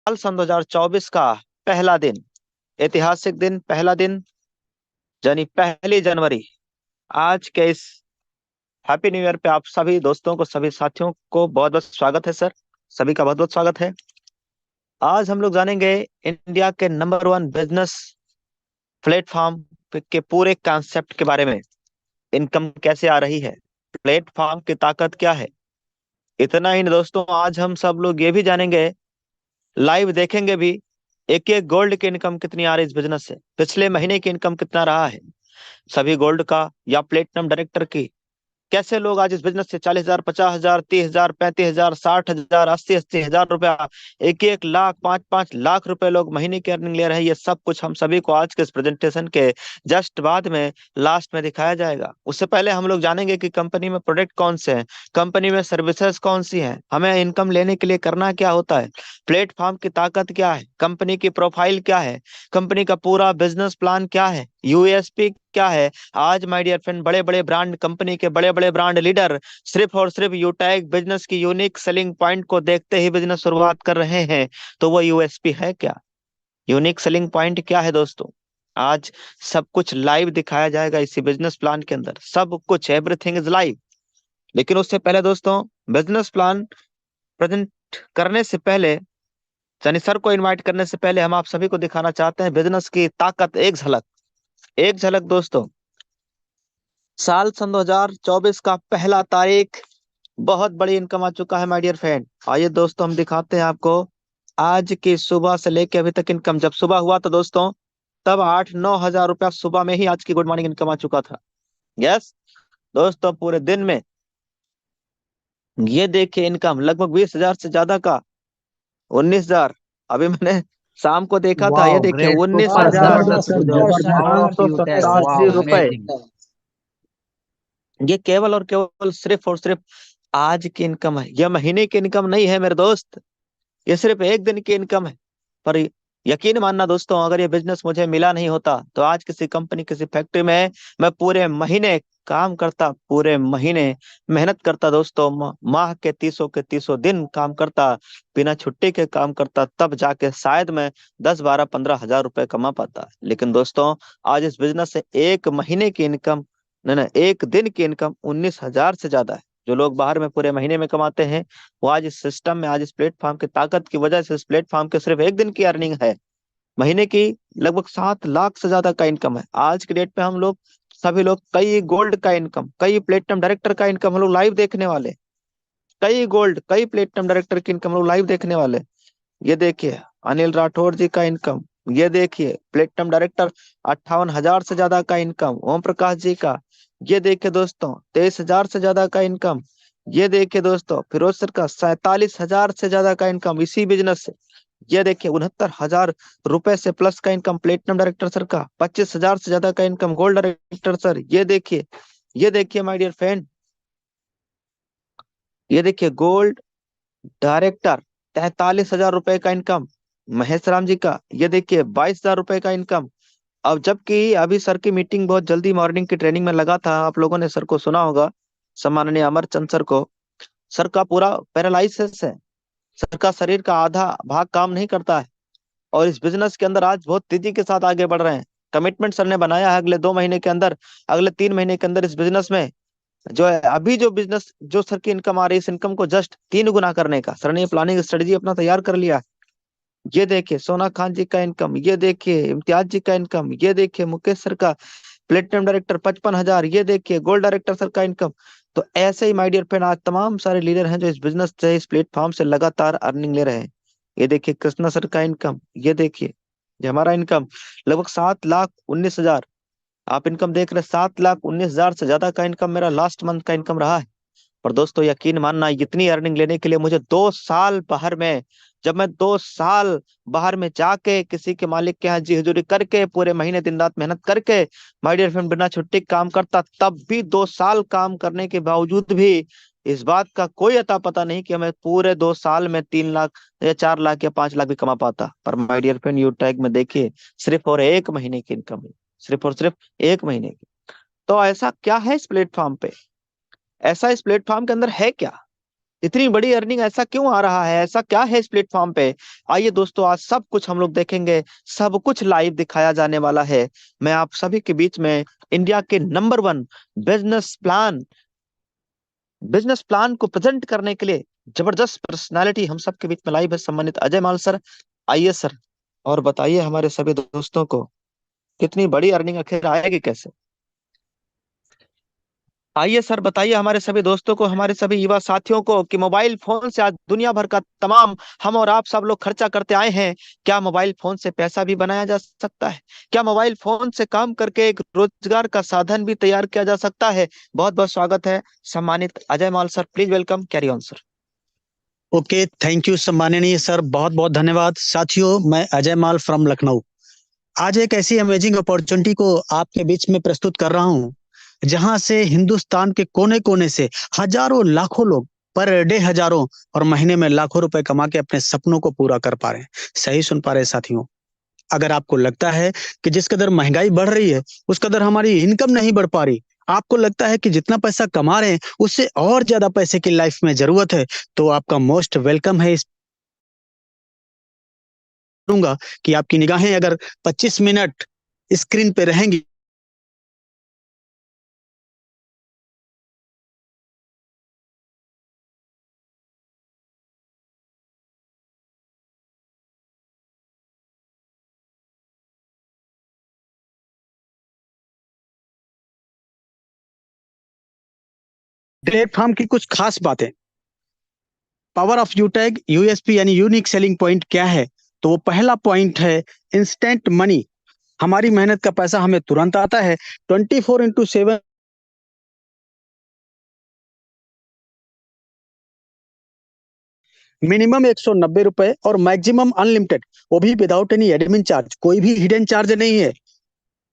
सन 2024 का पहला दिन, ऐतिहासिक दिन, पहला दिन, यानी 1 जनवरी। आज के इस हैप्पी न्यू ईयर पे आप सभी दोस्तों को, सभी साथियों को बहुत बहुत स्वागत है सर। सभी का बहुत बहुत स्वागत है। आज हम लोग जानेंगे इंडिया के नंबर 1 बिजनेस प्लेटफॉर्म के पूरे कॉन्सेप्ट के बारे में। इनकम कैसे आ रही है, प्लेटफॉर्म की ताकत क्या है। इतना ही नहीं दोस्तों, आज हम सब लोग ये भी जानेंगे, लाइव देखेंगे भी, एक एक गोल्ड की इनकम कितनी आ रही है इस बिजनेस से, पिछले महीने की इनकम कितना रहा है सभी गोल्ड का या प्लेटिनम डायरेक्टर की। कैसे लोग आज इस बिजनेस से 40,000, 50,000, 30,000, 35,000, 60,000, 80,000 रुपया, 1-1 लाख, 5-5 लाख रुपए लोग महीने की अर्निंग ले रहे हैं। ये सब कुछ हम सभी को आज के इस प्रेजेंटेशन के जस्ट बाद में, लास्ट में दिखाया जाएगा। उससे पहले हम लोग जानेंगे कि कंपनी में प्रोडक्ट कौन से हैं, कंपनी में सर्विसेज कौन सी हैं, हमें इनकम लेने के लिए करना क्या होता है, प्लेटफॉर्म की ताकत क्या है, कंपनी की प्रोफाइल क्या है, कंपनी का पूरा बिजनेस प्लान क्या है, यूएसपी क्या है। आज माय डियर फ्रेंड, बड़े बड़े ब्रांड, कंपनी के बड़े बड़े ब्रांड लीडर सिर्फ और सिर्फ यूटैग बिजनेस की यूनिक सेलिंग पॉइंट को देखते ही बिजनेस शुरुआत कर रहे हैं। तो वो यूएसपी है क्या, यूनिक सेलिंग पॉइंट क्या है दोस्तों। आज सब कुछ लाइव दिखाया जाएगा इसी बिजनेस प्लान के अंदर, सब कुछ, एवरीथिंग इज लाइव। लेकिन उससे पहले दोस्तों, बिजनेस प्लान प्रेजेंट करने से पहले, यानी सर को इनवाइट करने से पहले, हम आप सभी को दिखाना चाहते हैं बिजनेस की ताकत। एक झलक, एक झलक दोस्तों। साल सन 2024 का पहला तारीख, बहुत बड़ी इनकम आ चुका है माय डियर फ्रेंड। आइए दोस्तों, हम दिखाते हैं आपको आज की सुबह से लेके अभी तक इनकम। जब सुबह हुआ तो दोस्तों, तब 8-9 हजार रुपया सुबह में ही आज की गुड मॉर्निंग इनकम आ चुका था। यस दोस्तों, पूरे दिन में ये देखिए इनकम लगभग 20,000 से ज्यादा का, 19,000। अभी मैंने शाम को देखा था, ये वाओ, देखिए ग्रेट, उन्नीस सुपर हजार जबरदस्त, नौ जबरदस्त सौ यूटेक, सतासी वाओ, रुपए अमेजिंग। ये केवल और केवल सिर्फ और सिर्फ आज की इनकम है। यह महीने की इनकम नहीं है मेरे दोस्त, ये सिर्फ एक दिन की इनकम है। पर यकीन मानना दोस्तों, अगर ये बिजनेस मुझे मिला नहीं होता तो आज किसी कंपनी, किसी फैक्ट्री में मैं पूरे महीने काम करता, पूरे महीने मेहनत करता दोस्तों, माह के 30 दिन काम करता, बिना छुट्टी के काम करता, तब जाके शायद मैं 10, 12, 15 हजार रुपए कमा पाता। लेकिन दोस्तों, आज इस बिजनेस से एक महीने की इनकम, नहीं नहीं, एक दिन की इनकम 19,000 से ज्यादा है। जो लोग बाहर में पूरे महीने में कमाते हैं, वो आज इस सिस्टम में, आज इस प्लेटफॉर्म की ताकत की वजह से, इस प्लेटफॉर्म के सिर्फ एक दिन की अर्निंग है, महीने की लगभग 7 लाख से ज्यादा का इनकम है। आज के डेट पे हम लोग सभी लोग कई गोल्ड का इनकम, कई प्लेटिनम डायरेक्टर का इनकम हम लोग लाइव देखने वाले, कई गोल्ड, कई प्लेटिनम डायरेक्टर की इनकम हम लोग लाइव देखने वाले। ये देखिए अनिल राठौर जी का इनकम, ये देखिए प्लेटिनम डायरेक्टर 58,000 से ज्यादा का इनकम, ओम प्रकाश जी का। ये देखिए दोस्तों 23,000 से ज्यादा का इनकम। ये देखिए दोस्तों फिरोज सर का 47,000 से ज्यादा का इनकम इसी बिजनेस से। ये देखिए 69,000 रुपए से प्लस का इनकम प्लेटिनम डायरेक्टर सर का, 25,000 से ज्यादा का इनकम गोल्ड डायरेक्टर सर। ये देखिए, ये देखिए माय डियर फ्रेंड, ये देखिए गोल्ड डायरेक्टर 43,000 रुपए का इनकम महेश राम जी का। ये देखिए 22,000 रुपए का इनकम। अब जबकि अभी सर की मीटिंग बहुत जल्दी मॉर्निंग की ट्रेनिंग में लगा था, आप लोगों ने सर को सुना होगा, सम्माननीय अमरचंद सर को। सर का पूरा पैरालिसिस है, सर का शरीर का आधा भाग काम नहीं करता है, और इस बिजनेस के अंदर आज बहुत तेजी के साथ आगे बढ़ रहे हैं। कमिटमेंट सर ने बनाया है अगले 2 महीने के अंदर, अगले 3 महीने के अंदर इस बिजनेस में, जो है अभी जो बिजनेस, जो सर की इनकम आ रही है, इस इनकम को जस्ट 3 गुना करने का सर ने प्लानिंग स्ट्रेटजी अपना तैयार कर लिया है। ये देखिए सोना खान जी का इनकम, ये देखिए इम्तियाज जी का इनकम, ये देखिए मुकेश सर का प्लेटिनम डायरेक्टर 55,000, ये देखिए गोल्ड डायरेक्टर सर का इनकम। तो ऐसे ही माय डियर फ्रेंड, आज तमाम सारे लीडर हैं जो इस बिजनेस से, इस प्लेटफॉर्म से लगातार अर्निंग ले रहे हैं। ये देखिए कृष्णा सर का इनकम, ये देखिए, ये हमारा इनकम लगभग 7,19,000। आप इनकम देख रहे हैं, 7,19,000 से ज्यादा का इनकम मेरा लास्ट मंथ का इनकम रहा है। पर दोस्तों यकीन मानना, इतनी अर्निंग लेने के लिए मुझे 2 साल बाहर में, जब मैं 2 साल बाहर में जाके किसी के मालिक के यहाँ जी हजूरी करके, पूरे महीने दिन रात मेहनत करके, माय डियर फ्रेंड, बिना छुट्टी काम करता, तब भी 2 साल काम करने के बावजूद भी इस बात का कोई अता पता नहीं कि हमें पूरे 2 साल में 3 लाख या 4 लाख या 5 लाख भी कमा पाता। पर my dear friend, you tag में देखिए सिर्फ और एक महीने की इनकम है, सिर्फ और सिर्फ एक महीने की। तो ऐसा क्या है इस प्लेटफॉर्म पे, ऐसा इस प्लेटफॉर्म के अंदर है क्या, इतनी बड़ी अर्निंग ऐसा क्यों आ रहा है, ऐसा क्या है इस प्लेटफॉर्म पे? आइए दोस्तों, आज सब कुछ हम लोग देखेंगे, सब कुछ लाइव दिखाया जाने वाला है। मैं आप सभी के बीच में इंडिया के number one business plan business plan को प्रेजेंट करने के लिए जबरदस्त पर्सनालिटी हम सबके बीच में लाइव है, सम्मानित अजय माल सर। आइए सर, और बताइए हमारे सभी दोस्तों को कितनी बड़ी अर्निंग आखिर आएगी कैसे। आइए सर, बताइए हमारे सभी दोस्तों को, हमारे सभी युवा साथियों को कि मोबाइल फोन से आज दुनिया भर का तमाम हम और आप सब लोग खर्चा करते आए हैं। क्या मोबाइल फोन से पैसा भी बनाया जा सकता है? क्या मोबाइल फोन से काम करके एक रोजगार का साधन भी तैयार किया जा सकता है? बहुत बहुत स्वागत है सम्मानित Ajay Mal sir, please welcome, carry on sir. Okay, thank you सम्माननीय सर, बहुत बहुत धन्यवाद। साथियों, मैं अजय माल फ्रॉम लखनऊ आज एक ऐसी अमेजिंग अपॉर्चुनिटी को आपके बीच में प्रस्तुत कर रहा हूं, जहां से हिंदुस्तान के कोने कोने से हजारों लाखों लोग पर डे हजारों और महीने में लाखों रुपए कमा के अपने सपनों को पूरा कर पा रहे हैं। सही सुन पा रहे हैं साथियों। अगर आपको लगता है कि जिस कदर महंगाई बढ़ रही है उस कदर हमारी इनकम नहीं बढ़ पा रही, आपको लगता है कि जितना पैसा कमा रहे हैं उससे और ज्यादा पैसे की लाइफ में जरूरत है, तो आपका मोस्ट वेलकम है। इस करूंगा कि आपकी निगाहें अगर 25 मिनट स्क्रीन पे रहेंगी प्लेटफॉर्म की कुछ खास बातें। पावर ऑफ यूटैग यूएसपी यानी यूनिक सेलिंग पॉइंट क्या है? तो वो पहला पॉइंट है इंस्टेंट मनी। हमारी मेहनत का पैसा हमें तुरंत आता है। 24x7 मिनिमम 190 रुपए और मैक्सिमम अनलिमिटेड, वो भी विदाउट एनी एडमिन चार्ज, कोई भी हिडन चार्ज नहीं है।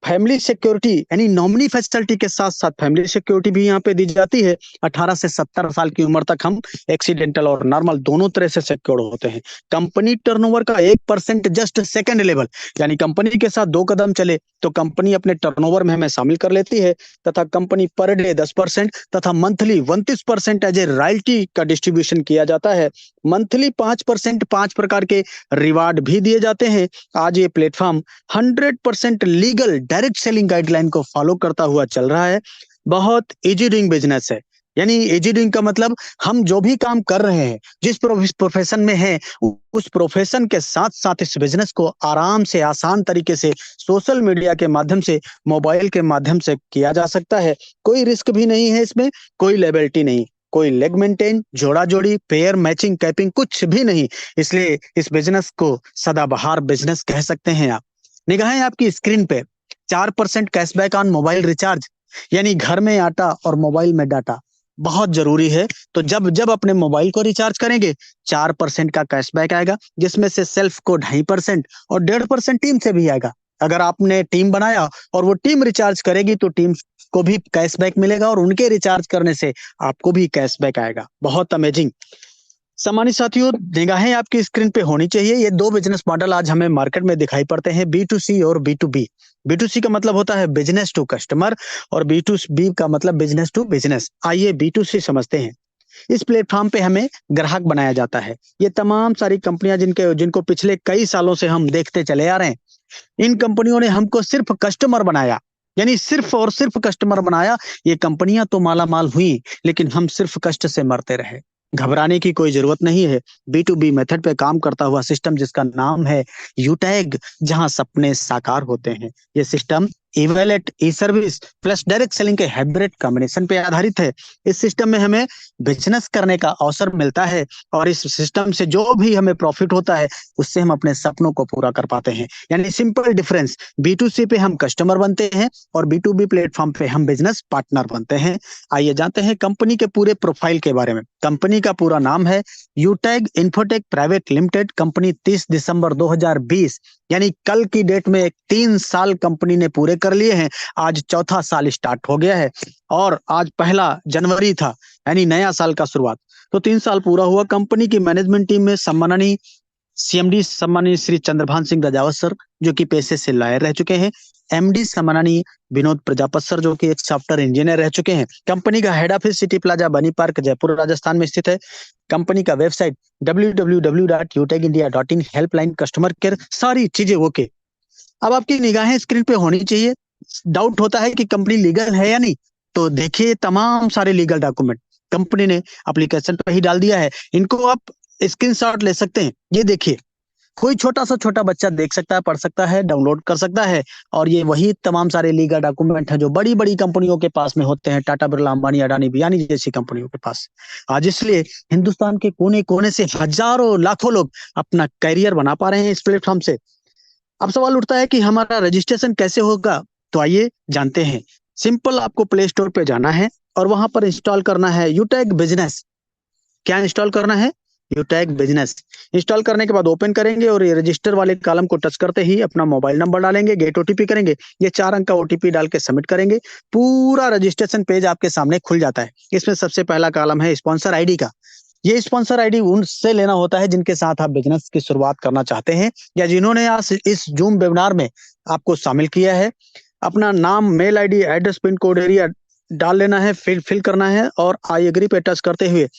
फैमिली सिक्योरिटी यानी नॉमिनी फैसिलिटी के साथ साथ फैमिली सिक्योरिटी भी यहाँ पे दी जाती है। 18 से 70 साल की उम्र तक हम एक्सीडेंटल और नॉर्मल दोनों तरह से सिक्योर होते हैं। कंपनी टर्नओवर का 1% जस्ट सेकंड लेवल, यानी कंपनी के साथ 2 कदम चले तो कंपनी अपने टर्नओवर में हमें शामिल कर लेती है, तथा कंपनी पर डे 10% तथा मंथली 29% एज ए रॉयल्टी का डिस्ट्रीब्यूशन किया जाता है। मंथली 5% 5 प्रकार के रिवार्ड भी दिए जाते हैं। आज ये platform 100% legal direct selling guideline को फॉलो करता हुआ चल रहा है। बहुत इजी डूइंग बिजनेस है। यानी इजी डूइंग का मतलब हम जो भी काम कर रहे हैं, जिस प्रोफेशन में है, उस प्रोफेशन के साथ साथ इस बिजनेस को आराम से आसान तरीके से सोशल मीडिया के माध्यम से, मोबाइल के माध्यम से किया जा सकता है। कोई रिस्क भी नहीं है इसमें, कोई लेबिलिटी नहीं, कोई लेग मेंटेन, जोड़ा जोड़ी, पेयर मैचिंग, कैपिंग कुछ भी नहीं। इसलिए इस बिजनेस को सदाबहार बिजनेस कह सकते हैं आप। निगाहें आपकी स्क्रीन पे। 4% कैशबैक ऑन मोबाइल रिचार्ज, यानी घर में आटा और मोबाइल में डाटा बहुत जरूरी है। तो जब जब अपने मोबाइल को रिचार्ज करेंगे 4% का कैशबैक आएगा, जिसमें से सेल्फ को 2.5% और 1.5% टीम से भी आएगा। अगर आपने टीम बनाया और वो टीम रिचार्ज करेगी तो टीम को भी कैशबैक मिलेगा और उनके रिचार्ज करने से आपको भी कैशबैक आएगा। बहुत अमेजिंग। सम्मानित साथियों, निगाहें आपकी स्क्रीन पे होनी चाहिए। ये दो बिजनेस मॉडल आज हमें मार्केट में दिखाई पड़ते हैं, बी टू सी और B to B. B to C का मतलब होता है बिजनेस टू कस्टमर और बी टू बी का मतलब बिजनेस टू बिजनेस। आइए बी टू सी समझते हैं। इस प्लेटफॉर्म पे हमें ग्राहक बनाया जाता है। ये तमाम सारी कंपनियां जिनके जिनको पिछले कई सालों से हम देखते चले आ रहे हैं, इन कंपनियों ने हमको सिर्फ कस्टमर बनाया, यानी सिर्फ और सिर्फ कस्टमर बनाया। ये कंपनियां तो माला माल हुई, लेकिन हम सिर्फ कष्ट से मरते रहे। घबराने की कोई जरूरत नहीं है। बी टू बी मेथड पे काम करता हुआ सिस्टम जिसका नाम है यूटैग, जहां सपने साकार होते हैं। ये सिस्टम ई वैलेट, ई सर्विस प्लस डायरेक्ट सेलिंग के हाइब्रिड कॉम्बिनेशन पे आधारित है। इस सिस्टम में हमें बिजनेस करने का अवसर मिलता है और इस सिस्टम से जो भी हमें प्रॉफिट होता है उससे हम अपने सपनों को पूरा कर पाते हैं। यानी सिंपल डिफरेंस, बी टू सी पे हम कस्टमर बनते हैं और बी टू बी प्लेटफॉर्म पे हम बिजनेस पार्टनर बनते हैं। आइए जानते हैं कंपनी के पूरे प्रोफाइल के बारे में। कंपनी का पूरा नाम है यूटैग इन्फोटेक प्राइवेट लिमिटेड। कंपनी 30 दिसंबर 2020 यानी कल की डेट में 3 साल कंपनी ने पूरे कर लिए हैं। आज चौथा साल स्टार्ट हो गया है और आज 1 जनवरी था, यानी नया साल का शुरुआत। तो 3 साल पूरा हुआ। कंपनी की मैनेजमेंट टीम में सम्माननीय सीएमडी सम्मानीय श्री चंद्रभान सिंह रजावत सर, जो कि पेशे से लॉयर रह चुके हैं। एमडी सम्मानीय विनोद प्रजापत सर, जो कि एक सॉफ्टवेयर इंजीनियर रह चुके हैं। कंपनी का हेड ऑफिस सिटी प्लाजा बनी पार्क जयपुर राजस्थान में स्थित है। कंपनी का website www.utecindia.in, helpline customer care, सारी चीजें ओके। अब आपकी निगाहें स्क्रीन पे होनी चाहिए। डाउट होता है कि कंपनी लीगल है या नहीं, तो देखिए तमाम सारे लीगल डॉक्यूमेंट कंपनी ने एप्लीकेशन पे ही डाल दिया है। इनको आप स्क्रीनशॉट ले सकते हैं। ये देखिए, कोई छोटा सा छोटा बच्चा देख सकता है, पढ़ सकता है, डाउनलोड कर सकता है। और ये वही तमाम सारे लीगल डॉक्यूमेंट है जो बड़ी बड़ी कंपनियों के पास में होते हैं, टाटा बिरला, अंबानी, अडानी, बियानी जैसी कंपनियों के पास। आज इसलिए हिंदुस्तान के कोने कोने से हजारों लाखों लोग अपना करियर बना पा रहे हैं इस प्लेटफॉर्म से। अब सवाल उठता है कि हमारा रजिस्ट्रेशन कैसे होगा, तो आइए जानते हैं। सिंपल, आपको प्ले स्टोर पे जाना है और वहां पर इंस्टॉल करना है यूटैग बिजनेस। क्या इंस्टॉल करना है? यूटैग बिजनेस। इंस्टॉल करने के बाद ओपन करेंगे और ये रजिस्टर वाले कॉलम को टच करते ही अपना मोबाइल नंबर डालेंगे, गेट ओटीपी करेंगे, ये 4 अंक का ओटीपी डाल के सबमिट करेंगे। पूरा रजिस्ट्रेशन पेज आपके सामने खुल जाता है। इसमें सबसे पहला कॉलम है स्पॉन्सर आईडी का। ये स्पॉन्सर आईडी उनसे लेना होता है जिनके साथ आप बिजनेस की शुरुआत करना चाहते हैं या जिन्होंने आज इस जूम वेबिनार में आपको शामिल किया है। अपना नाम, mail ID, address, pin code, area डाल लेना है, फिल करना है और आई एग्री पे टच करते हुए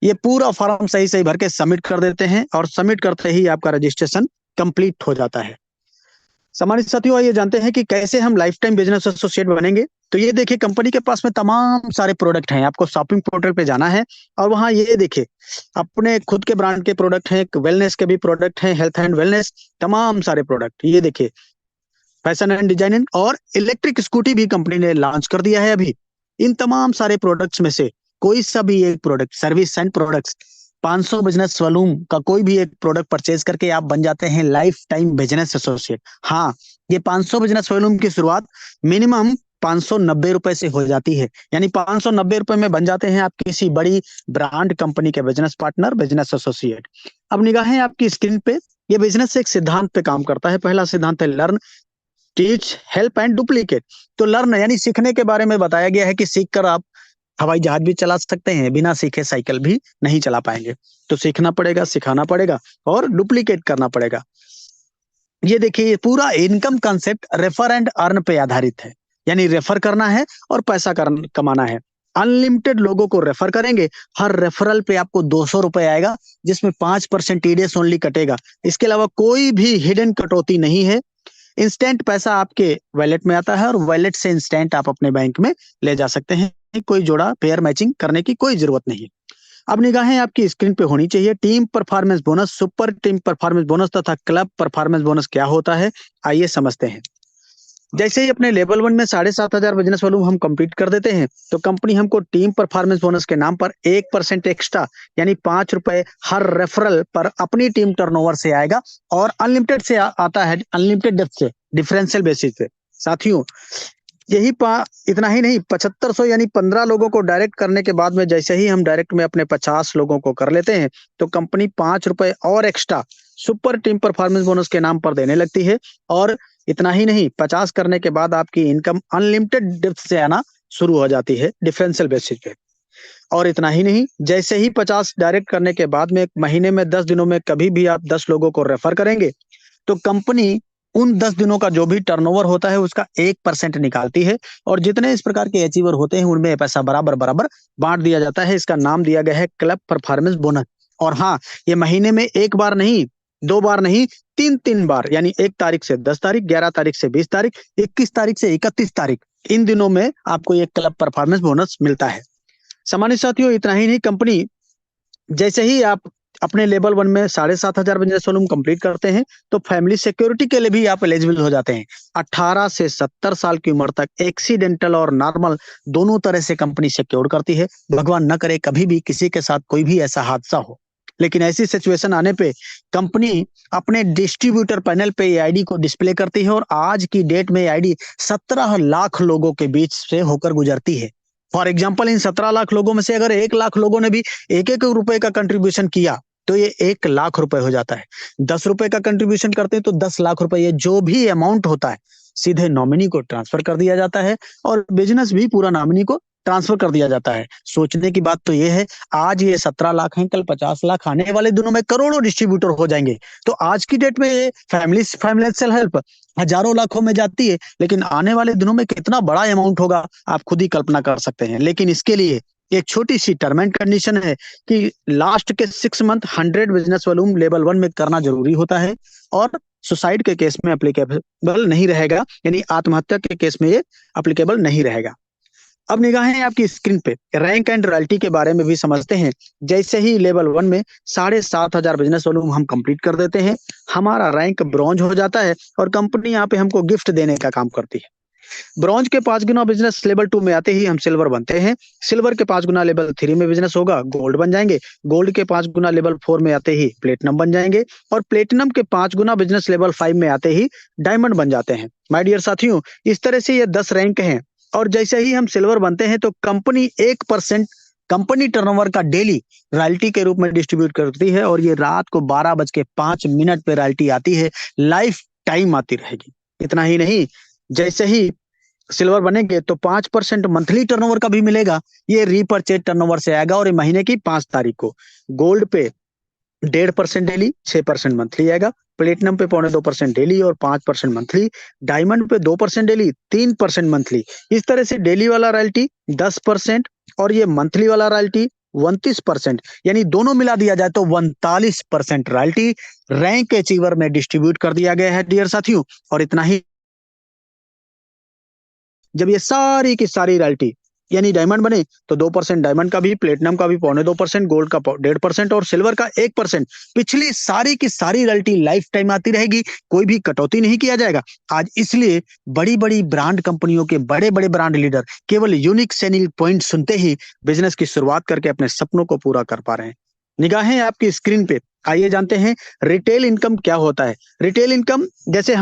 ये पूरा फॉर्म सही सही भर के सबमिट कर देते हैं और सबमिट करते ही आपका रजिस्ट्रेशन कंप्लीट हो जाता है। सम्मानित साथियों, आइए जानते हैं कि कैसे हम लाइफ टाइम बिजनेस एसोसिएट बनेंगे। तो ये देखिए, कंपनी के पास में तमाम सारे प्रोडक्ट हैं। आपको शॉपिंग पोर्टल पे जाना है और वहां ये देखिए अपने खुद के ब्रांड के प्रोडक्ट हैं, वेलनेस के भी प्रोडक्ट हैं, हेल्थ एंड वेलनेस, तमाम सारे प्रोडक्ट। ये देखिए, फैशन एंड डिजाइनिंग और इलेक्ट्रिक स्कूटी भी कंपनी ने लॉन्च कर दिया है अभी। इन तमाम सारे प्रोडक्ट्स में से कोई सा भी एक product, service and products, 500 business volume का कोई भी एक प्रोडक्ट परचेज करके आप बन जाते हैं लाइफ टाइम बिजनेस एसोसिएट। हाँ, ये 500 बिजनेस वॉल्यूम की शुरुआत मिनिमम 590 रुपए से हो जाती है। यानी 590 रुपए में बन जाते हैं आप किसी बड़ी ब्रांड कंपनी के बिजनेस पार्टनर, बिजनेस एसोसिएट। अब निगाहें आपकी स्क्रीन पे। ये बिजनेस एक सिद्धांत पे काम करता है। पहला सिद्धांत है learn, teach, help and duplicate. तो लर्न यानी सीखने के बारे में बताया गया है कि सीख कर आप हवाई जहाज भी चला सकते हैं, बिना सीखे साइकिल भी नहीं चला पाएंगे। तो सीखना पड़ेगा, सिखाना पड़ेगा और डुप्लीकेट करना पड़ेगा। ये देखिए, ये पूरा income concept refer and earn पे आधारित है। यानी रेफर करना है और पैसा कमाना है। अनलिमिटेड लोगों को रेफर करेंगे, हर रेफरल पे आपको 200 रुपए आएगा, जिसमें 5% टीडीएस ओनली कटेगा। इसके अलावा कोई भी हिडन कटौती नहीं है। इंस्टेंट पैसा आपके वॉलेट में आता है और वॉलेट से इंस्टेंट आप अपने बैंक में ले जा सकते हैं। कोई जोड़ा पेयर मैचिंग करने की कोई जरूरत नहीं। अब निगाहें आपकी स्क्रीन पे होनी चाहिए। Team performance bonus, super team performance bonus तथा क्लब परफॉर्मेंस बोनस क्या होता है, आइए समझते हैं। जैसे ही अपने लेवल 1 में 7,500 बिजनेस वॉल्यूम हम कंप्लीट कर देते हैं तो कंपनी हमको टीम परफॉर्मेंस बोनस के नाम पर 1% एक्स्ट्रा यानी 5 रुपए हर रेफरल पर अपनी टीम टर्नओवर से आएगा और अनलिमिटेड से आता है, अनलिमिटेड डेप्थ से, डिफरेंशियल बेसिस पे। साथियों, इतना ही नहीं, 7500 यानी 15 लोगों को डायरेक्ट करने के बाद में जैसे ही हम डायरेक्ट में अपने 50 लोगों को कर लेते हैं तो कंपनी 5 रुपए और extra super team performance bonus के नाम पर देने लगती है। और इतना ही नहीं, 50 करने के बाद आपकी इनकम अनलिमिटेड डेप्थ से आना शुरू हो जाती है, डिफरेंशियल बेसिस पे। और इतना ही नहीं, जैसे ही 50 डायरेक्ट करने के बाद में एक महीने में 10 दिनों में कभी भी आप 10 लोगों को रेफर करेंगे तो कंपनी उन 10 दिनों का जो भी टर्नओवर होता है उसका 1% निकालती है और जितने इस प्रकार के अचीवर होते हैं उनमें पैसा बराबर बराबर बांट दिया जाता है। इसका नाम दिया गया है क्लब परफॉर्मेंस बोनस। और हाँ, ये महीने में एक बार नहीं, 2 बार नहीं, 3 बार, यानी 1 तारीख से 10 तारीख, 11 तारीख से 20 तारीख, 21 तारीख से 31 तारीख, इन दिनों में आपको ये क्लब परफॉर्मेंस बोनस मिलता है। सामान्य साथियों, इतना ही नहीं, कंपनी जैसे ही आप अपने लेवल 1 में 7,500 बिजनेस वॉल्यूम कंप्लीट करते हैं तो फैमिली सिक्योरिटी के लिए भी आप एलिजिबल हो जाते हैं। 18 से 70 साल की उम्र तक एक्सीडेंटल और नॉर्मल दोनों तरह से कंपनी सिक्योर करती है। भगवान न करे कभी भी किसी के साथ कोई भी ऐसा हादसा हो, लेकिन ऐसी सिचुएशन आने पे कंपनी अपने डिस्ट्रीब्यूटर पैनल पे आईडी को डिस्प्ले करती है और आज की डेट में आईडी 17 लाख लोगों के बीच से होकर गुजरती है। फॉर एग्जाम्पल, इन 17 लाख लोगों में से अगर 1 लाख लोगों ने भी 1-1 रुपए का कंट्रीब्यूशन किया तो ये 1 लाख रुपए हो जाता है। 10 रुपए का कंट्रीब्यूशन करते हैं तो 10 लाख रुपए, ये जो भी अमाउंट होता है सीधे नॉमिनी को ट्रांसफर कर दिया जाता है और बिजनेस भी पूरा नॉमिनी को ट्रांसफर कर दिया जाता है। सोचने की बात तो ये है, आज ये 17 लाख हैं, कल 50 लाख, आने वाले दिनों में करोड़ों डिस्ट्रीब्यूटर हो जाएंगे। तो आज की डेट में ये फाइनेंशियल हेल्प हजारों लाखों में जाती है, लेकिन आने वाले दिनों में कितना बड़ा अमाउंट होगा आप खुद ही कल्पना कर सकते हैं। लेकिन इसके लिए एक छोटी सी टर्म एंड कंडीशन है कि लास्ट के 6 मंथ 100 बिजनेस वॉल्यूम लेवल 1 में करना जरूरी होता है, और सुसाइड के केस में अप्लीकेबल नहीं रहेगा, यानी आत्महत्या के केस में ये अप्लीकेबल नहीं रहेगा। अब निगाहें आपकी स्क्रीन पे रैंक एंड रॉयल्टी के बारे में भी समझते हैं। जैसे ही लेवल 1 में 7,500 बिजनेस वॉल्यूम हम कंप्लीट कर देते हैं, हमारा रैंक ब्रॉन्ज हो जाता है और कंपनी यहाँ पे हमको गिफ्ट देने का काम करती है। ब्रॉन्ज के 5 गुना बिजनेस लेवल 2 में आते ही हम सिल्वर बनते हैं। सिल्वर के 5 गुना लेवल 3 में बिजनेस होगा, गोल्ड बन जाएंगे। गोल्ड के 5 गुना लेवल 4 में आते ही प्लेटिनम बन जाएंगे, और प्लेटिनम के 5 गुना बिजनेस लेवल 5 में आते ही डायमंड बन जाते हैं। माय डियर साथियों, इस तरह से ये 10 रैंक हैं, और जैसे ही हम सिल्वर बनते हैं तो कंपनी 1% कंपनी टर्नओवर का डेली रॉयल्टी के रूप में डिस्ट्रीब्यूट करती है, और ये रात को 12:05 पे रॉयल्टी आती है, लाइफ टाइम आती रहेगी। इतना ही नहीं, जैसे ही सिल्वर बनेंगे तो 5% मंथली टर्नओवर का भी मिलेगा, ये रीपरचेज टर्नओवर से आएगा, और ये महीने की 5 तारीख को। गोल्ड पे 1.5% डेली, 6% मंथली आएगा। प्लेटिनम पे 2.25% डेली और 5% मंथली। डायमंड पे 2% डेली, 3% मंथली। इस तरह से डेली वाला रॉयल्टी 10% और ये मंथली वाला रॉयल्टी 29%, यानी दोनों मिला दिया जाए तो 39% रॉयल्टी रैंक अचीवर में डिस्ट्रीब्यूट कर दिया गया है डियर साथियों। और इतना ही, जब ये सारी की सारी रॉयल्टी यानी डायमंड बने तो 2% डायमंड का भी, प्लेटिनम का भी 2.25%, गोल्ड का 1.5% और सिल्वर का 1%। पिछली सारी की सारी रॉयल्टी लाइफ टाइम आती रहेगी, कोई भी कटौती नहीं किया जाएगा। आज इसलिए बड़ी बड़ी ब्रांड कंपनियों के बड़े बड़े ब्रांड लीडर केवल यूनिक सेलिंग पॉइंट सुनते ही बिजनेस की शुरुआत करके अपने सपनों को पूरा कर पा रहे हैं। निगाहें आपकी स्क्रीन पे, आइए जानते हैं रिटेल इनकम क्या होता है। रिटेल इनकम, जैसे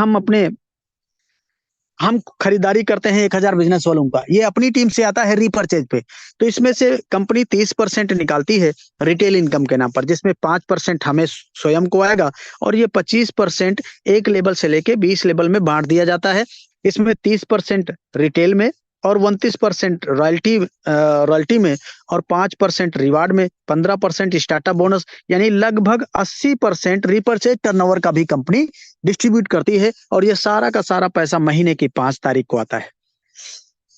हम खरीदारी करते हैं 1,000 बिजनेस वॉल्यूम का, ये अपनी टीम से आता है रीपरचेज पे, तो इसमें से कंपनी 30% निकालती है रिटेल इनकम के नाम पर, जिसमें 5% हमें स्वयं को आएगा, और ये 25% एक लेवल से लेके 20 लेवल में बांट दिया जाता है। इसमें 30% रिटेल में और 29% रॉयल्टी में और 5% रिवार्ड में, 15% स्टार्टअप बोनस, यानी लगभग 80% रीपरचेज टर्नओवर का भी कंपनी डिस्ट्रीब्यूट करती है, और ये सारा का सारा पैसा महीने की 5 तारीख को आता है।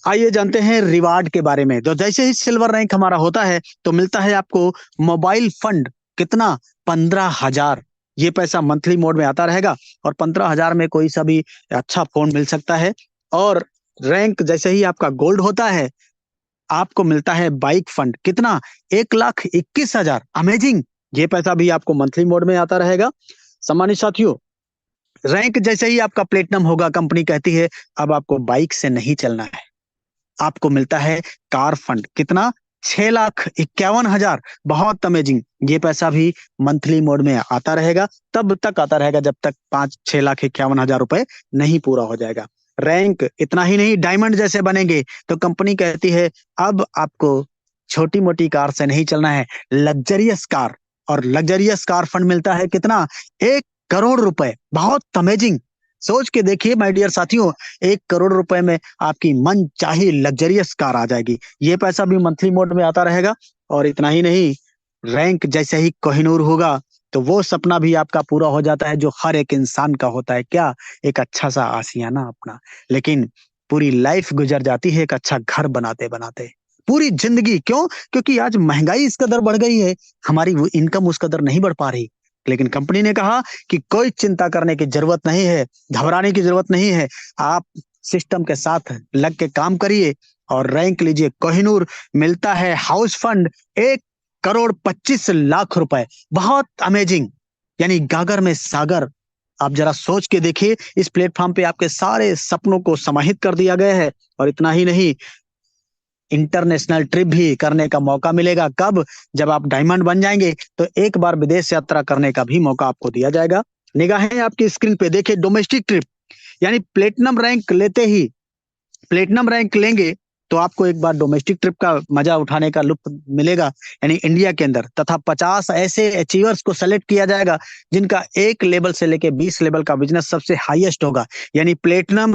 आइए जानते हैं रिवार्ड के बारे में। तो जैसे ही सिल्वर रैंक हमारा होता है तो मिलता है आपको मोबाइल फंड, कितना, 15,000। ये पैसा मंथली मोड में आता रहेगा, और 15,000 में कोई सा भी अच्छा फोन मिल सकता है। और रैंक जैसे ही आपका गोल्ड होता है, आपको मिलता है बाइक फंड, कितना, 1,21,000। अमेजिंग, ये पैसा भी आपको मंथली मोड में आता रहेगा। सम्मानित साथियों, रैंक जैसे ही आपका प्लेटिनम होगा, कंपनी कहती है अब आपको बाइक से नहीं चलना है, आपको मिलता है कार फंड, कितना, 6,51,000। बहुत अमेजिंग, ये पैसा भी मंथली मोड में आता रहेगा, तब तक आता रहेगा जब तक 6,51,000 रुपए नहीं पूरा हो जाएगा। रैंक इतना ही नहीं, डायमंड जैसे बनेंगे तो कंपनी कहती है अब आपको छोटी मोटी कार से नहीं चलना है, लग्जरियस कार, और लग्जरियस कार फंड मिलता है कितना, 1 करोड़ रुपए। बहुत अमेजिंग, सोच के देखिए माय डियर साथियों, 1 करोड़ रुपए में आपकी मन चाही लग्जरियस कार आ जाएगी। ये पैसा भी मंथली मोड में आता रहेगा। और इतना ही नहीं, रैंक जैसे ही कोहिनूर होगा तो वो सपना भी आपका पूरा हो जाता है जो हर एक इंसान का होता है, क्या, एक अच्छा सा आशियाना अपना। लेकिन पूरी लाइफ गुजर जाती है एक अच्छा घर बनाते बनाते, पूरी जिंदगी। क्यों? क्योंकि आज महंगाई इस कदर बढ़ गई है, हमारी वो इनकम उस कदर नहीं बढ़ पा रही। लेकिन कंपनी ने कहा कि कोई चिंता करने की जरूरत नहीं है, घबराने की जरूरत नहीं है, आप सिस्टम के साथ लग के काम करिए और रैंक लीजिए। कोहिनूर मिलता है हाउस फंड, 1,25,00,000 रुपए। बहुत अमेजिंग, यानी गागर में सागर। आप जरा सोच के देखिए, इस प्लेटफॉर्म पे आपके सारे सपनों को समाहित कर दिया गया है। और इतना ही नहीं, इंटरनेशनल ट्रिप भी करने का मौका मिलेगा। कब? जब आप डायमंड बन जाएंगे तो एक बार विदेश यात्रा करने का भी मौका आपको दिया जाएगा। निगाहें आपकी स्क्रीन पे देखिए, डोमेस्टिक ट्रिप, यानी प्लेटिनम रैंक लेंगे तो आपको एक बार डोमेस्टिक ट्रिप का मजा उठाने का लुत्फ मिलेगा, यानी इंडिया के अंदर। तथा 50 ऐसे अचीवर्स को सेलेक्ट किया जाएगा जिनका 1 लेवल से लेके 20 लेवल का बिजनेस सबसे हाईएस्ट होगा, यानी प्लेटिनम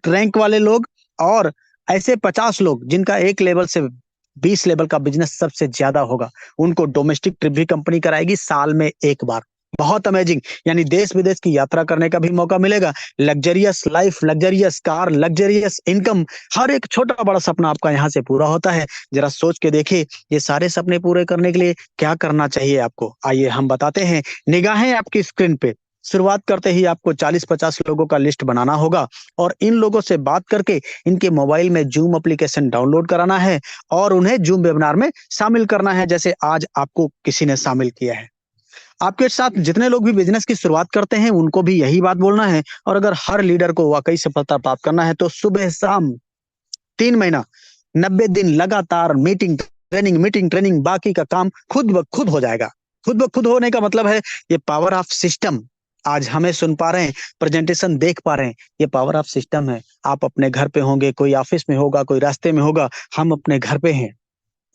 रैंक वाले लोग और ऐसे 50 लोग जिनका एक लेवल से 20 लेवल का बिजनेस सबसे ज्यादा होगा, उनको डोमेस्टिक ट्रिप भी कंपनी कराएगी साल में एक बार। बहुत अमेजिंग, यानी देश विदेश की यात्रा करने का भी मौका मिलेगा, luxurious life, luxurious car, luxurious income, हर एक छोटा बड़ा सपना आपका यहाँ से पूरा होता है। जरा सोच के देखिए, ये सारे सपने पूरे करने के लिए क्या करना चाहिए आपको, आइए हम बताते हैं। निगाहें आपकी स्क्रीन पे, शुरुआत करते ही आपको 40-50 लोगों का लिस्ट बनाना होगा और इन लोगों से बात करके इनके मोबाइल में जूम एप्लीकेशन डाउनलोड कराना है और उन्हें जूम वेबिनार में शामिल करना है, जैसे आज आपको किसी ने शामिल किया है। आपके साथ जितने लोग भी बिजनेस की शुरुआत करते हैं उनको भी यही बात बोलना है। और अगर हर लीडर को वाकई सफलता प्राप्त करना है तो सुबह शाम 3 महीना 90 दिन लगातार मीटिंग ट्रेनिंग, बाकी का काम खुद ब खुद हो जाएगा। खुद ब खुद होने का मतलब है ये पावर ऑफ सिस्टम। आज हमें सुन पा रहे हैं, प्रेजेंटेशन देख पा रहे हैं, ये पावर ऑफ सिस्टम है। आप अपने घर पे होंगे, कोई ऑफिस में होगा, कोई रास्ते में होगा, हम अपने घर पे हैं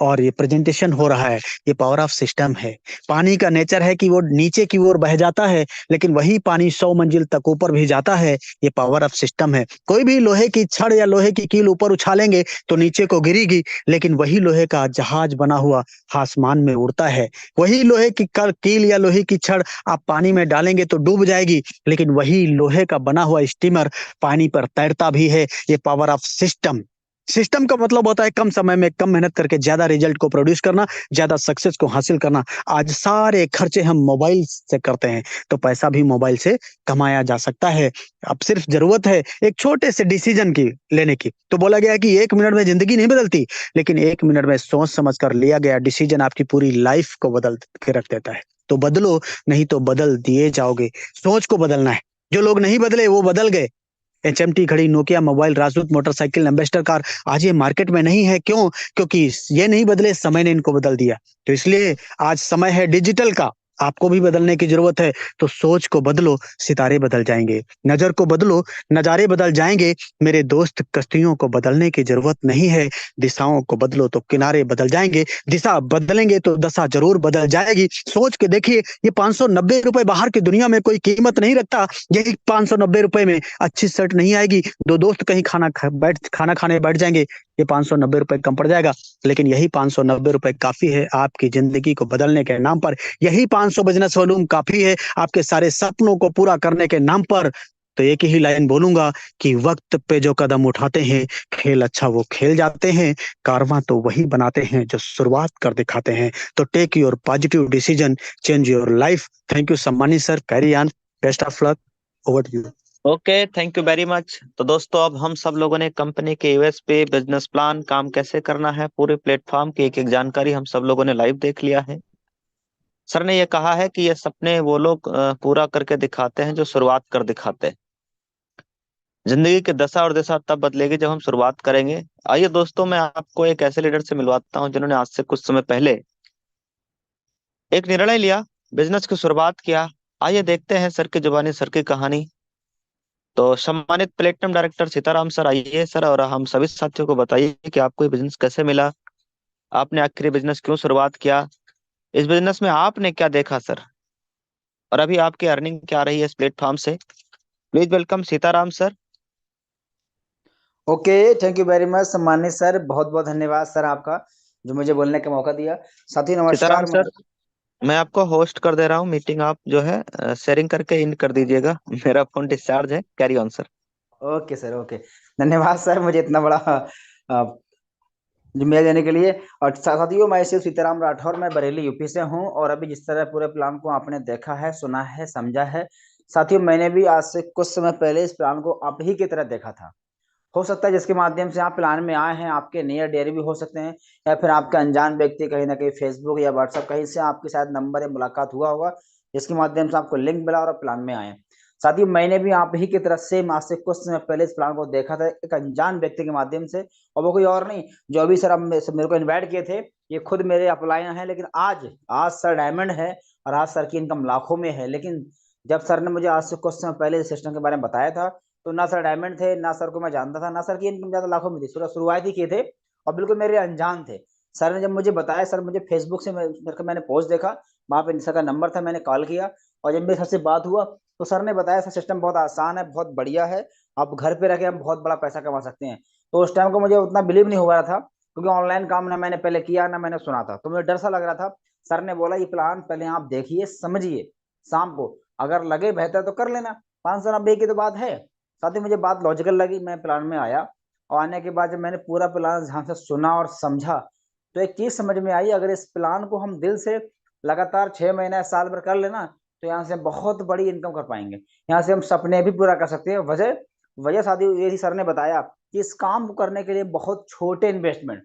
और ये प्रेजेंटेशन हो रहा है, ये पावर ऑफ सिस्टम है। पानी का नेचर है कि वो नीचे की ओर बह जाता है, लेकिन वही पानी 100 मंजिल तक ऊपर भी जाता है, ये पावर ऑफ सिस्टम है। कोई भी लोहे की छड़ या लोहे की कील ऊपर उछालेंगे तो नीचे को गिरेगी, लेकिन वही लोहे का जहाज बना हुआ आसमान में उड़ता है। वही लोहे की कील या लोहे की छड़ आप पानी में डालेंगे तो डूब जाएगी, लेकिन वही लोहे का बना हुआ स्टीमर पानी पर तैरता भी है। ये पावर ऑफ सिस्टम। सिस्टम का मतलब होता है कम समय में कम मेहनत करके ज्यादा रिजल्ट को प्रोड्यूस करना, ज्यादा सक्सेस को हासिल करना। आज सारे खर्चे हम मोबाइल से करते हैं, तो पैसा भी मोबाइल से कमाया जा सकता है। अब सिर्फ जरूरत है एक छोटे से डिसीजन की लेने की। तो बोला गया है कि 1 मिनट में जिंदगी नहीं बदलती, लेकिन 1 मिनट में सोच समझ कर लिया गया डिसीजन आपकी पूरी लाइफ को बदल के रख देता है। तो बदलो, नहीं तो बदल दिए जाओगे। सोच को बदलना है। जो लोग नहीं बदले वो बदल गए। एचएमटी घड़ी, नोकिया मोबाइल, राजदूत मोटरसाइकिल, एम्बेसडर कार आज ये मार्केट में नहीं है। क्यों? क्योंकि ये नहीं बदले, समय ने इनको बदल दिया। तो इसलिए आज समय है डिजिटल का, आपको भी बदलने की जरूरत है। तो सोच को बदलो, सितारे बदल जाएंगे। नजर को बदलो, नजारे बदल जाएंगे। मेरे दोस्त, कश्तियों को बदलने की जरूरत नहीं है, दिशाओं को बदलो तो किनारे बदल जाएंगे। दिशा बदलेंगे तो दशा जरूर बदल जाएगी। सोच के देखिए, ये 590 रुपए बाहर की दुनिया में कोई कीमत नहीं रखता। यही 590 रुपए में अच्छी शर्ट नहीं आएगी, दो दोस्त कहीं खाना खाने बैठ जाएंगे, ये 590 रुपए कम पड़ जाएगा। लेकिन यही 590 रुपए काफी है आपकी जिंदगी को बदलने के नाम पर। यही 500 बिजनेस वॉल्यूम काफी है आपके सारे सपनों को पूरा करने के नाम पर। तो एक ही लाइन बोलूंगा कि वक्त पे जो कदम उठाते हैं, खेल अच्छा वो खेल जाते हैं, कारवां तो वही बनाते हैं जो शुरुआत कर दिखाते हैं। तो take your positive decision, change your life. Thank you सम्मानी sir, carry on, best of luck, over to you. Okay, thank you very much. तो दोस्तों, अब हम सब लोगों ने कंपनी के यूएसपी, बिजनेस प्लान, काम कैसे करना है, पूरे प्लेटफॉर्म की एक एक जानकारी हम सब लोगों ने लाइव देख लिया है। सर ने ये कहा है कि ये सपने वो लोग पूरा करके दिखाते हैं जो शुरुआत कर दिखाते हैं। जिंदगी की दशा और दिशा तब बदलेगी जब हम शुरुआत करेंगे। आइए दोस्तों, मैं आपको एक ऐसे लीडर से मिलवाता हूं जिन्होंने आज से कुछ समय पहले एक निर्णय लिया, बिजनेस की शुरुआत किया। आइए देखते हैं सर की जुबानी, सर की कहानी। तो सम्मानित प्लेटिनम डायरेक्टर सीताराम सर, आइए सर, और हम सभी साथियों को बताइए कि आपको ये बिजनेस कैसे मिला, आपने आखिर ये बिजनेस क्यों शुरुआत किया, इस बिजनेस में आपने क्या देखा सर, और अभी आपकी अर्निंग क्या रही है इस प्लेटफॉर्म से। Please welcome Sitaram sir. Okay, thank you very much सम्मानित सर, बहुत बहुत धन्यवाद सर आपका जो मुझे बोलने का मौका दिया। साथी सीताराम नमस्कार। सर, मैं आपको होस्ट कर दे रहा हूँ मीटिंग, आप जो है शेयरिंग करके इन कर दीजिएगा। मेरा फोन डिस्चार्ज है, carry on sir. Okay sir, okay, धन्यवाद सर मुझे इतना बड़ा जिम्मेदारी देने के लिए। और साथियों, मैं शिव सीताराम राठौर, मैं बरेली यूपी से हूं। और अभी जिस तरह पूरे प्लान को आपने देखा है, सुना है, समझा है, साथियों मैंने भी आज से कुछ समय पहले इस प्लान को आप ही की तरह देखा था। हो सकता है जिसके माध्यम से आप प्लान में आए हैं, आपके नियर डेयर भी हो सकते हैं, या फिर आपके अनजान व्यक्ति कहीं ना कहीं फेसबुक या व्हाट्सएप कहीं से आपके शायद नंबर या मुलाकात हुआ होगा, जिसके माध्यम से आपको लिंक मिला और आप प्लान में आए। साथियों, मैंने भी आप ही की तरफ से आज से कुछ समय पहले इस प्लान को देखा था एक अनजान व्यक्ति के माध्यम से। और वो कोई और नहीं, जो अभी सर अब मेरे को इन्वाइट किए थे, ये खुद मेरे अपलायन हैं। लेकिन आज आज सर डायमंड है और आज सर की इनकम लाखों में है। लेकिन जब सर ने मुझे आज से कुछ समय पहले इस सिस्टम के बारे में बताया था, तो ना सर डायमंड थे, ना सर को मैं जानता था, ना सर की इनकम ज्यादा लाखों में थी, शुरुआत ही किए थे और बिल्कुल मेरे अनजान थे। सर ने जब मुझे बताया, सर मुझे फेसबुक से मैंने पोस्ट देखा, वहां पे सर का नंबर था, मैंने कॉल किया। और जब मेरे सर से बात हुआ तो सर ने बताया सर सिस्टम बहुत आसान है, बहुत बढ़िया है, आप घर पे रह के हम बहुत बड़ा पैसा कमा सकते हैं। तो उस टाइम को मुझे उतना बिलीव नहीं हो रहा था, क्योंकि ऑनलाइन काम ना मैंने पहले किया ना मैंने सुना था, तो मुझे डर सा लग रहा था। सर ने बोला ये प्लान पहले आप देखिए समझिए, शाम को अगर लगे बेहतर तो कर लेना, 590 की तो बात है। साथ ही मुझे बात लॉजिकल लगी, मैं प्लान में आया, और आने के बाद जब मैंने पूरा प्लान ध्यान से सुना और समझा, तो एक चीज समझ में आई, अगर इस प्लान को हम दिल से लगातार 6 महीने साल भर कर लेना, तो यहाँ से बहुत बड़ी इनकम कर पाएंगे, यहाँ से हम सपने भी पूरा कर सकते हैं। वजह वजह साथी ये सर ने बताया कि इस काम को करने के लिए बहुत छोटे इन्वेस्टमेंट,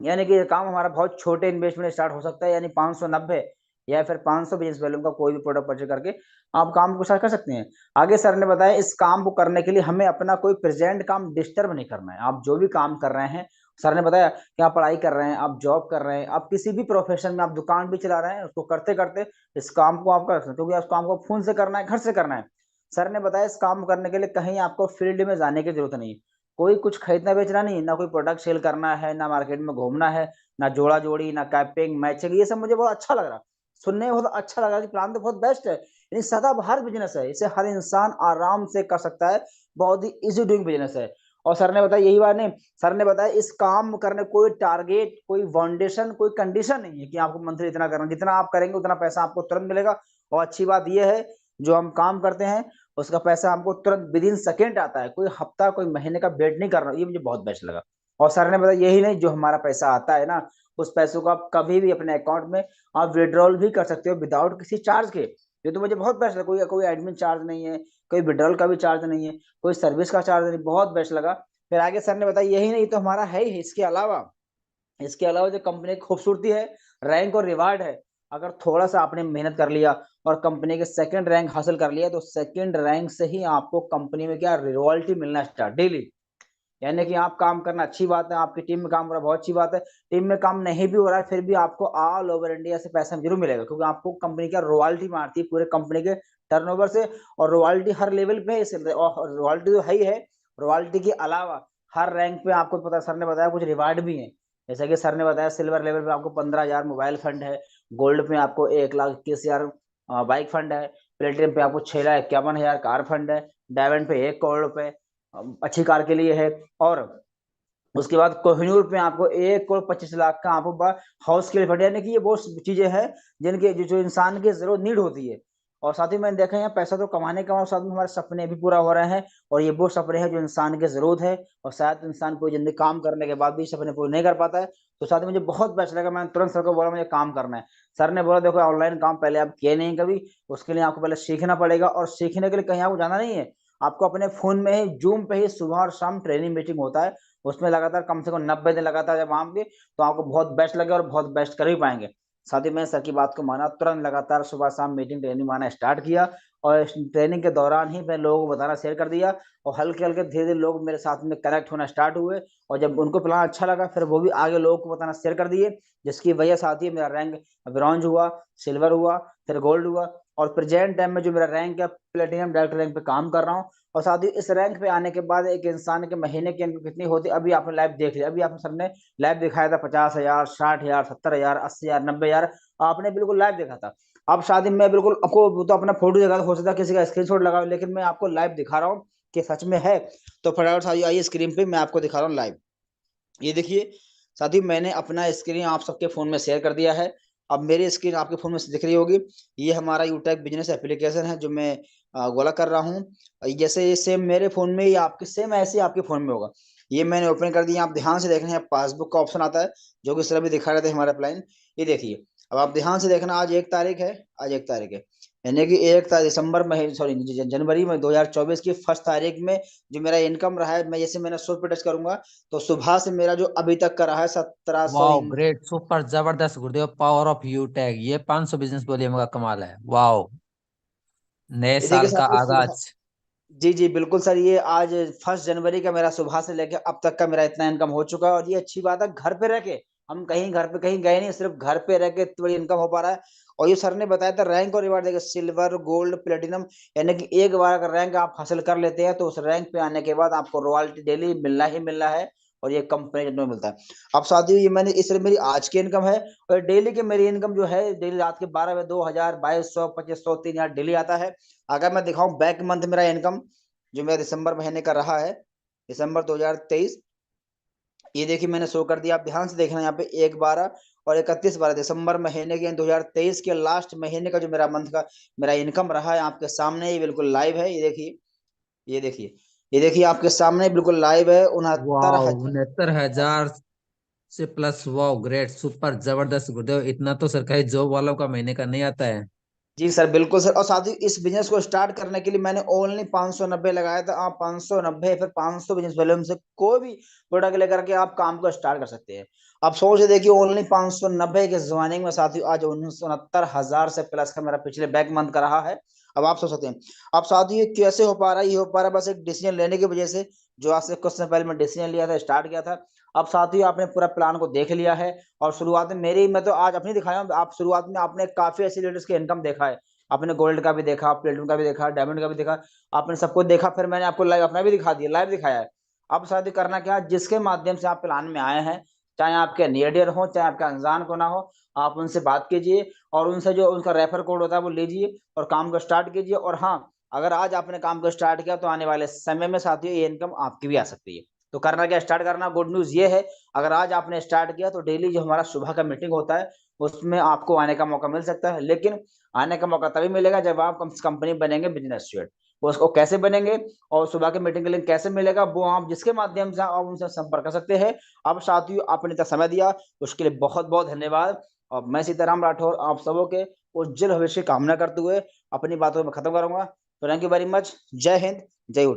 यानी कि ये काम हमारा बहुत छोटे इन्वेस्टमेंट स्टार्ट हो सकता है, यानी 590 या फिर 500 बिजनेस वैल्यू का कोई भी प्रोडक्ट परचेज करके आप काम को स्टार्ट कर सकते हैं। आगे सर ने बताया इस काम को करने के लिए हमें अपना कोई प्रेजेंट काम डिस्टर्ब नहीं करना है। आप जो भी काम कर रहे हैं, सर ने बताया कि आप पढ़ाई कर रहे हैं, आप जॉब कर रहे हैं, आप किसी भी प्रोफेशन में, आप दुकान भी चला रहे हैं, उसको करते करते इस काम को आप कर सकते हैं, क्योंकि इस काम को फोन से करना है, घर से करना है। सर ने बताया इस काम करने के लिए कहीं आपको फील्ड में जाने की जरूरत नहीं है, कोई कुछ खरीदना बेचना नहीं, ना कोई प्रोडक्ट सेल करना है, ना मार्केट में घूमना है, ना जोड़ा जोड़ी, ना कैपिंग मैचिंग। ये सब मुझे बहुत अच्छा लग रहा, सुनने में बहुत अच्छा लगा कि प्लान तो बहुत बेस्ट है, यानी सदाबहार बिजनेस है, इसे हर इंसान आराम से कर सकता है, बहुत ही इजी डूइंग बिजनेस है। और सर ने बताया यही बात नहीं, सर ने बताया इस काम करने कोई टारगेट, कोई फाउंडेशन, कोई कंडीशन नहीं है कि आपको मंथली इतना करना, जितना आप करेंगे उतना पैसा आपको तुरंत मिलेगा। और अच्छी बात यह है जो हम काम करते हैं उसका पैसा हमको तुरंत विद इन सेकेंड आता है, कोई हफ्ता कोई महीने का वेट नहीं करना, ये मुझे बहुत बेस्ट लगा। और सर ने बताया यही नहीं, जो हमारा पैसा आता है ना, उस पैसों को आप कभी भी अपने अकाउंट में आप विड्रॉल भी कर सकते हो विदाउट किसी चार्ज के। ये तो मुझे बहुत बेस्ट लगा, कोई कोई एडमिन चार्ज नहीं है, कोई विड्रॉल का भी चार्ज नहीं है, कोई सर्विस का चार्ज नहीं, बहुत बेस्ट लगा। फिर आगे सर ने बताया यही नहीं तो हमारा है ही, इसके अलावा जो कंपनी की खूबसूरती है, रैंक और रिवार्ड है। अगर थोड़ा सा आपने मेहनत कर लिया और कंपनी के सेकंड रैंक हासिल कर लिया, तो सेकंड रैंक से ही आपको कंपनी में क्या रॉयल्टी मिलना स्टार्ट डेली। यानी कि आप काम करना अच्छी बात है, आपकी टीम में काम हो रहा है बहुत अच्छी बात है, टीम में काम नहीं भी हो रहा है फिर भी आपको ऑल ओवर इंडिया से पैसा जरूर मिलेगा, क्योंकि आपको कंपनी का रॉयल्टी मारती है पूरे कंपनी के टर्नओवर से। और रॉयल्टी हर लेवल पे है, और रॉयल्टी तो है ही है, रॉयल्टी के अलावा हर रैंक पे आपको पता, सर ने बताया कुछ रिवार्ड भी है। जैसे कि सर ने बताया सिल्वर लेवल पे आपको 15,000 मोबाइल फंड है, गोल्ड पे आपको 1,21,000 बाइक फंड है, प्लेटिनम पे आपको 6,51,000 कार फंड है, डायमंड पे 1 करोड़ रुपए अच्छी कार के लिए है, और उसके बाद कोहिनूर पे आपको 1,25,00,000 का आपको हाउस के लिए फंड, यानी कि ये बहुत चीजें हैं जिनके जो इंसान की जरूरत नीड होती है। और साथ ही मैंने देखा है पैसा तो कमाने का, साथ में हमारे सपने भी पूरा हो रहे हैं, और ये वो सपने हैं जो इंसान की जरूरत है, और शायद इंसान कोई जिंदगी काम करने के बाद भी सपने पूरे नहीं कर पाता है। तो साथ ही मुझे बहुत बेस्ट लगा, मैंने तुरंत सर को बोला मुझे काम करना है। सर ने बोला देखो ऑनलाइन काम पहले आप किए नहीं कभी, उसके लिए आपको पहले सीखना पड़ेगा, और सीखने के लिए कहीं आपको जाना नहीं है, आपको अपने फोन में ही जूम पे ही सुबह और शाम ट्रेनिंग मीटिंग होता है, उसमें लगातार कम से कम 90 दिन लगातार जब आएंगे तो आपको बहुत बेस्ट लगेगा और बहुत बेस्ट कर भी पाएंगे। साथ ही मैं सर की बात को माना, तुरंत लगातार सुबह शाम मीटिंग ट्रेनिंग माना स्टार्ट किया, और इस ट्रेनिंग के दौरान ही मैं लोगों को बताना शेयर कर दिया, और हल्के हल्के धीरे धीरे लोग मेरे साथ में कनेक्ट होना स्टार्ट हुए, और जब उनको प्लान अच्छा लगा फिर वो भी आगे लोगों को बताना शेयर कर दिए, जिसकी वजह से आती है मेरा रैंक ब्रॉन्ज हुआ, सिल्वर हुआ, फिर गोल्ड हुआ, और प्रेजेंट टाइम में जो मेरा रैंक है प्लेटिनम डायरेक्टर रैंक पे काम कर रहा हूँ। और साथ ही इस रैंक पे आने के बाद एक इंसान के महीने की इनकम कितनी होती है अभी आपने लाइव देख लिया, अभी आपने सबने लाइव दिखाया था 50,000, 60,000, 70,000, 80,000, 90,000, आपने बिल्कुल लाइव देखा था। अब शादी में बिल्कुल आपको तो अपना फोटो दिखा, हो सकता है किसी का स्क्रीनशॉट लगा, लेकिन मैं आपको लाइव दिखा रहा हूँ कि सच में है। तो फटाफट साथी आइए स्क्रीन पे मैं आपको दिखा रहा हूँ लाइव, ये देखिए साथी मैंने अपना स्क्रीन आप सबके फोन में शेयर कर दिया है। अब मेरी स्क्रीन आपके फोन में दिख रही होगी, ये हमारा यूटेक बिजनेस एप्लीकेशन है जो मैं गोला कर रहा हूँ। जैसे ये सेम मेरे फोन में ही आपके सेम ऐसे ही आपके फोन में होगा, ये मैंने ओपन कर दिया, आप ध्यान से देख रहे हैं पासबुक का ऑप्शन आता है जो कि इस तरह भी दिखा रहे थे हमारे प्लान। ये देखिए अब आप ध्यान से देखना, आज 1 तारीख है, आज 1 तारीख है, यानी कि 1 दिसंबर में, सॉरी जनवरी में 2024 की 1 तारीख में जो मेरा इनकम रहा है, मैं जैसे मैंने 100 पे टच करूंगा तो सुबह से मेरा जो अभी तक का रहा है 1700। वाओ ग्रेट सुपर जबरदस्त गुरुदेव, पावर ऑफ यू टैग, ये 500 बिजनेस वॉल्यूम का कमाल है। वाओ, नए ये देखिए साल का साथियों सुबह, आगाज। जी जी बिल्कुल सर, ये आज 1 जनवरी का मेरा सुबह से लेकर अब तक का मेरा इतना इनकम हो चुका है, और ये अच्छी बात है घर पे रह के, हम कहीं घर पे कहीं गए नहीं, सिर्फ घर पे रह के इतनी बड़ी इनकम हो पा रहा है। और ये सर ने बताया था रैंक और रिवार्ड देखिए, सिल्वर गोल्ड प्लेटिनम, यानी कि एक बार अगर रैंक आप हासिल कर लेते हैं तो उस रैंक पे आने के बाद आपको रॉयल्टी डेली मिलना ही मिलना है, और ये कंपनी में मिलता है। अब साथियों ये मैंने इस मेरी आज की इनकम है, और डेली की मेरी इनकम जो है डेली रात के 12 बजे 2,000, 2,200, 2,500, 3,000 डेली आता है। अगर मैं दिखाऊं बैक मंथ मेरा इनकम जो मेरा दिसंबर महीने का रहा है, दिसंबर 2023, ये देखिए मैंने शो कर दिया, आप ध्यान से देखना यहाँ पे 1/12 और 31/12 दिसंबर महीने के 2023 के लास्ट महीने का जो मेरा मंथ का मेरा इनकम रहा है आपके सामने, ये बिल्कुल लाइव है। ये देखिए, ये देखिए, ये देखिए आपके सामने बिल्कुल लाइव है। 69,000। वाओ, 69,000 से प्लस। वाओ, ग्रेट, सुपर, जबरदस्त गुरुदेव। इतना तो सरकारी जॉब वालों का महीने का नहीं आता है। जी सर, बिल्कुल सर। और साथ ही इस बिजनेस को स्टार्ट करने के लिए मैंने ओनली 590 लगाया था। आप 590 फिर 500 बिजनेस वॉल्यूम से कोई भी प्रोडक्ट लेकर के आप काम को स्टार्ट कर सकते हैं। आप सोच के देखिए, ओनली 590 के ज्वाइनिंग में साथियों आज 69,000 से प्लस का मेरा पिछले बैक मंथ का रहा है। अब आप सोच सकते हैं, अब साथियों ये कैसे हो पा रहा है? ये हो पा रहा है बस एक डिसीजन लेने की वजह से। जो आज से कुछ समय पहले मैं डिसीजन लिया था, स्टार्ट किया था। अब साथियों आपने पूरा प्लान को देख लिया है, और शुरुआत में मेरी, मैं तो आज अपनी दिखाया हूं, आप शुरुआत में आपने काफी ऐसे लीडर्स के इनकम देखा है। आपने गोल्ड का भी देखा, प्लेटिनम का भी देखा, डायमंड का भी देखा, आपने सब कुछ देखा। फिर मैंने आपको लाइव अपना भी दिखा दिया, लाइव दिखाया है। अब साथियों करना क्या है, जिसके माध्यम से आप प्लान में आए हैं, चाहे आपके नियर डियर हो, चाहे आपके अनजान को ना हो, आप उनसे बात कीजिए और उनसे जो उनका रेफर कोड होता है वो लीजिए और काम को स्टार्ट कीजिए। और हाँ, अगर आज आपने काम को स्टार्ट किया तो आने वाले समय में साथियों ये इनकम आपकी भी आ सकती है। तो करना क्या, स्टार्ट करना। गुड न्यूज ये है, अगर आज आपने स्टार्ट किया तो डेली जो हमारा सुबह का मीटिंग होता है उसमें आपको आने का मौका मिल सकता है। लेकिन आने का मौका तभी मिलेगा जब आप कंपनी बनेंगे बिजनेस स्टूडेंट। वो उसको कैसे बनेंगे और सुबह के मीटिंग के लिंक कैसे मिलेगा, वो आप जिसके माध्यम से आप उनसे संपर्क कर सकते हैं। अब साथियों आपने इतना समय दिया उसके लिए बहुत बहुत धन्यवाद। और मैं सीताराम राठौर आप सबों के उज्जवल भविष्य की कामना करते हुए अपनी बातों में खत्म करूंगा। तो थैंक यू वेरी मच। जय हिंद, जय उड़।